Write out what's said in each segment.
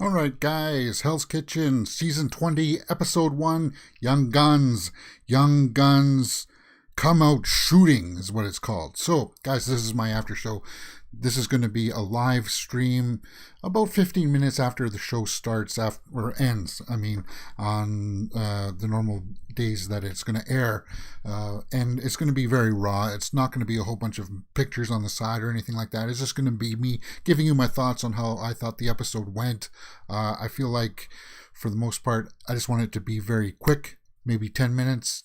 All right, guys, Hell's Kitchen, Season 20, Episode 1, Young Guns. Young Guns Come Out Shooting is what it's called. So, guys, this is my after show. This is going to be a live stream about 15 minutes after the show starts or ends. On the normal days that it's going to air. And it's going to be very raw. It's not going to be a whole bunch of pictures on the side or anything like that. It's just going to be me giving you my thoughts on how I thought the episode went. I feel like, for the most part, I just want it to be very quick, maybe 10 minutes.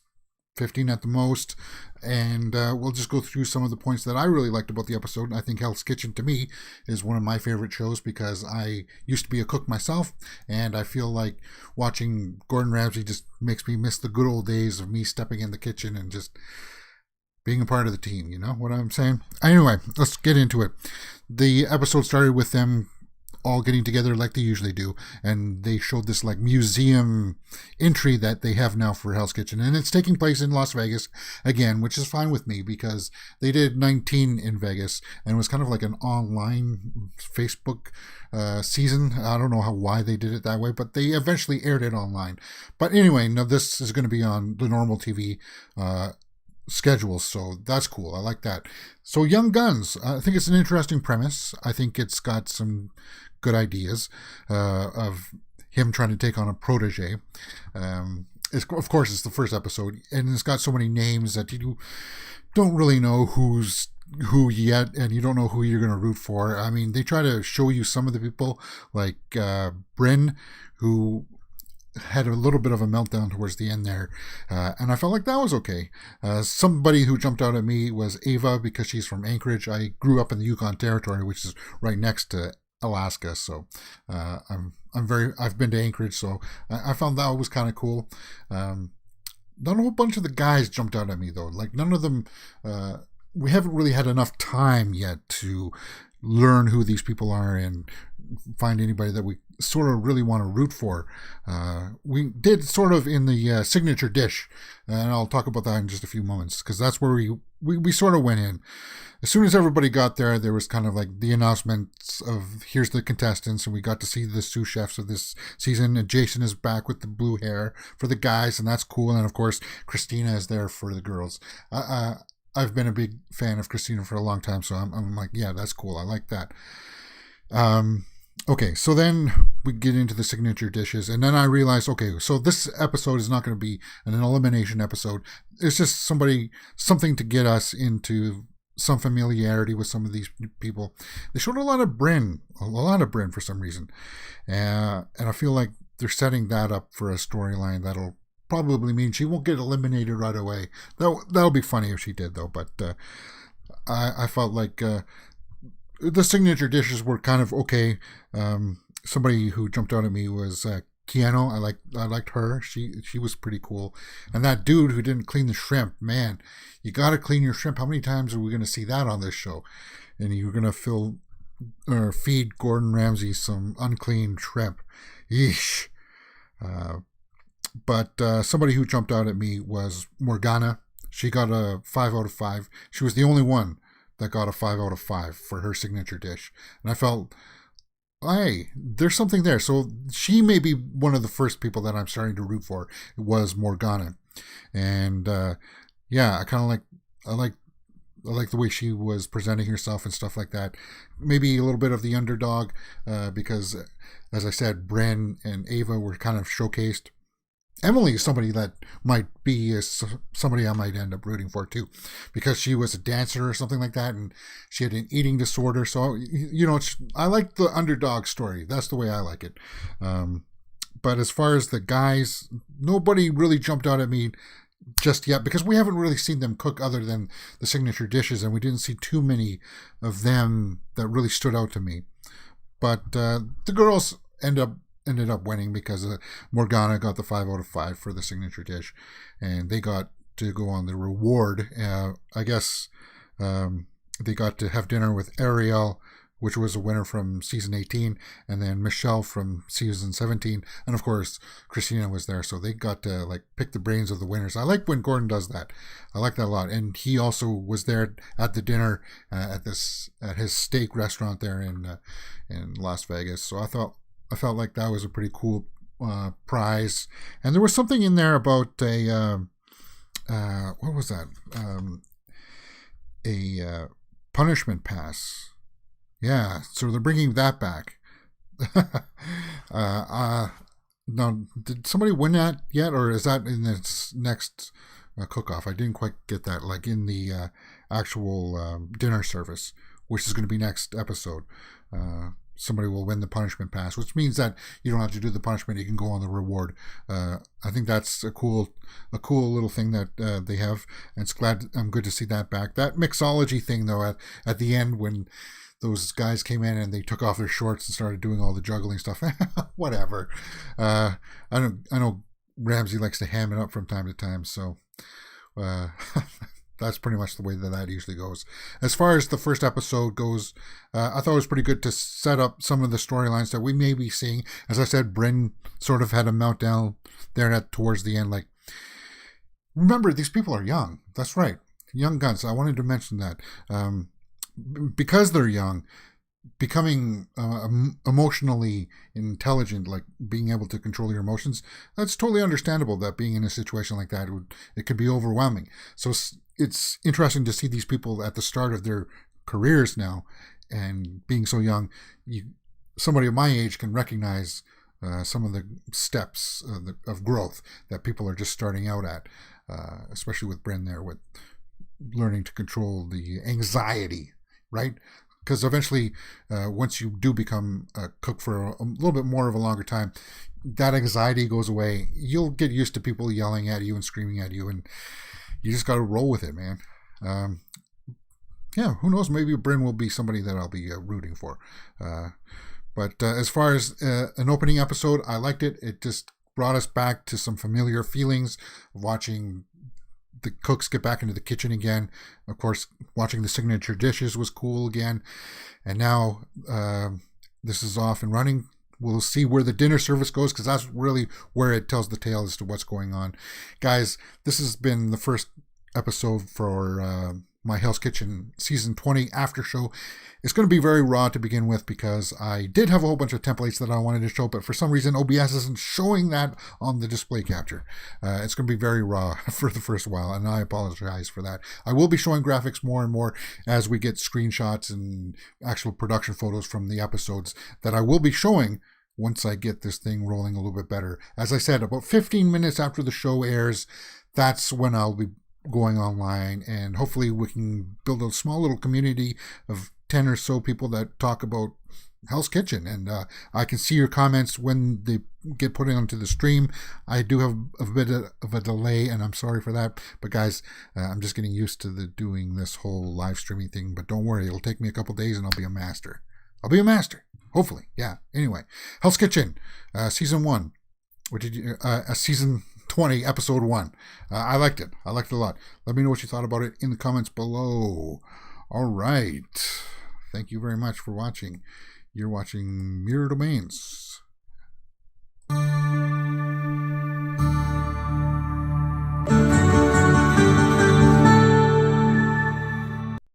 15 at the most, and we'll just go through some of the points that I really liked about the episode. I think Hell's Kitchen, to me, is one of my favorite shows because I used to be a cook myself, and I feel like watching Gordon Ramsay just makes me miss the good old days of me stepping in the kitchen and just being a part of the team, you know what I'm saying? Anyway, let's get into it. The episode started with them all getting together like they usually do, and they showed this like museum entry that they have now for Hell's Kitchen, and it's taking place in Las Vegas again, which is fine with me because they did 19 in Vegas, and it was kind of like an online Facebook season. I don't know why they did it that way, but they eventually aired it online. But anyway, now this is going to be on the normal TV schedules, so that's cool. I like that. So Young Guns, I think it's an interesting premise. I think it's got some good ideas of him trying to take on a protege. Of course, it's the first episode, and it's got so many names that you don't really know who's who yet, and you don't know who you're going to root for. I mean, they try to show you some of the people, like Bryn, who had a little bit of a meltdown towards the end there, and I felt like that was okay. Somebody who jumped out at me was Ava, because she's from Anchorage. I grew up in the Yukon Territory, which is right next to Alaska, so I've been to Anchorage, so I found that was kind of cool. Not a whole bunch of the guys jumped out at me though. Like none of them. We haven't really had enough time yet to learn who these people are and find anybody that we sort of really want to root for. We did sort of in the signature dish, and I'll talk about that in just a few moments, because that's where we sort of went in. As soon as everybody got there, there was kind of like the announcements of here's the contestants, and we got to see the sous chefs of this season. And Jason is back with the blue hair for the guys, and that's cool. And of course, Christina is there for the girls. I've been a big fan of Christina for a long time, so I'm like, yeah, that's cool. I like that. Okay, so then we get into the signature dishes, and then I realized, okay, so this episode is not going to be an elimination episode. It's just something to get us into some familiarity with some of these people. They showed a lot of Bryn for some reason, and I feel like they're setting that up for a storyline that'll probably mean she won't get eliminated right away. That'll be funny if she did, though. But I felt like the signature dishes were kind of okay. Somebody who jumped out at me was Keanu. I liked her. She was pretty cool. And that dude who didn't clean the shrimp, man, you got to clean your shrimp. How many times are we going to see that on this show? And you're going to feed Gordon Ramsay some unclean shrimp. Yeesh. But somebody who jumped out at me was Morgana. She got a 5 out of 5. She was the only one that got a 5 out of 5 for her signature dish. And I felt, hey, there's something there. So she may be one of the first people that I'm starting to root for. It was Morgana. And yeah, I like the way she was presenting herself and stuff like that. Maybe a little bit of the underdog, because, as I said, Bren and Ava were kind of showcased. Emily is somebody that might be somebody I might end up rooting for too, because she was a dancer or something like that, and she had an eating disorder. So, you know, I like the underdog story. That's the way I like it. But as far as the guys, nobody really jumped out at me just yet, because we haven't really seen them cook other than the signature dishes, and we didn't see too many of them that really stood out to me. But the girls ended up winning because Morgana got the 5 out of 5 for the signature dish, and they got to go on the reward. I guess they got to have dinner with Ariel, which was a winner from season 18, and then Michelle from season 17, and of course Christina was there, so they got to like pick the brains of the winners. I like when Gordon does that. I like that a lot. And he also was there at the dinner at his steak restaurant there in Las Vegas. So I thought I felt like that was a pretty cool prize. And there was something in there about what was that? A punishment pass. Yeah, so they're bringing that back. Now, did somebody win that yet, or is that in this next cook-off? I didn't quite get that. Like in the actual dinner service, which is going to be next episode. Somebody will win the punishment pass, which means that you don't have to do the punishment; you can go on the reward. I think that's a cool little thing that they have, and it's I'm good to see that back. That mixology thing, though, at the end when those guys came in and they took off their shorts and started doing all the juggling stuff. Whatever. I know Ramsey likes to ham it up from time to time, so that's pretty much the way that usually goes. As far as the first episode goes, I thought it was pretty good to set up some of the storylines that we may be seeing. As I said, Bryn sort of had a meltdown there towards the end. Like, remember, these people are young. That's right. Young guns. I wanted to mention that. Because they're young, becoming emotionally intelligent, like being able to control your emotions, that's totally understandable. That being in a situation like that, it could be overwhelming. So it's interesting to see these people at the start of their careers now, and being so young, somebody of my age can recognize some of the steps of growth that people are just starting out at, especially with Bryn there, with learning to control the anxiety. Right? Because eventually, once you do become a cook for a little bit more of a longer time, that anxiety goes away. You'll get used to people yelling at you and screaming at you, and you just got to roll with it, man. Yeah, who knows? Maybe Bryn will be somebody that I'll be rooting for. But as far as an opening episode, I liked it. It just brought us back to some familiar feelings of watching the cooks get back into the kitchen again. Of course, watching the signature dishes was cool again. And now this is off and running. We'll see where the dinner service goes, because that's really where it tells the tale as to what's going on. Guys, this has been the first episode for my Hell's Kitchen Season 20 Aftershow. It's going to be very raw to begin with, because I did have a whole bunch of templates that I wanted to show, but for some reason OBS isn't showing that on the display capture. It's going to be very raw for the first while, and I apologize for that. I will be showing graphics more and more as we get screenshots and actual production photos from the episodes that I will be showing once I get this thing rolling a little bit better. As I said, about 15 minutes after the show airs, that's when I'll be going online, and hopefully we can build a small little community of 10 or so people that talk about Hell's Kitchen, and I can see your comments when they get put onto the stream. I do have a bit of a delay, and I'm sorry for that, but guys, I'm just getting used to doing this whole live streaming thing. But don't worry, it'll take me a couple days and I'll be a master. Hopefully. Yeah, anyway, Hell's Kitchen Season 1. What did you Season 20 Episode 1. I liked it a lot. Let me know what you thought about it in the comments below. All right, thank you very much for watching. You're watching Mirror Domains.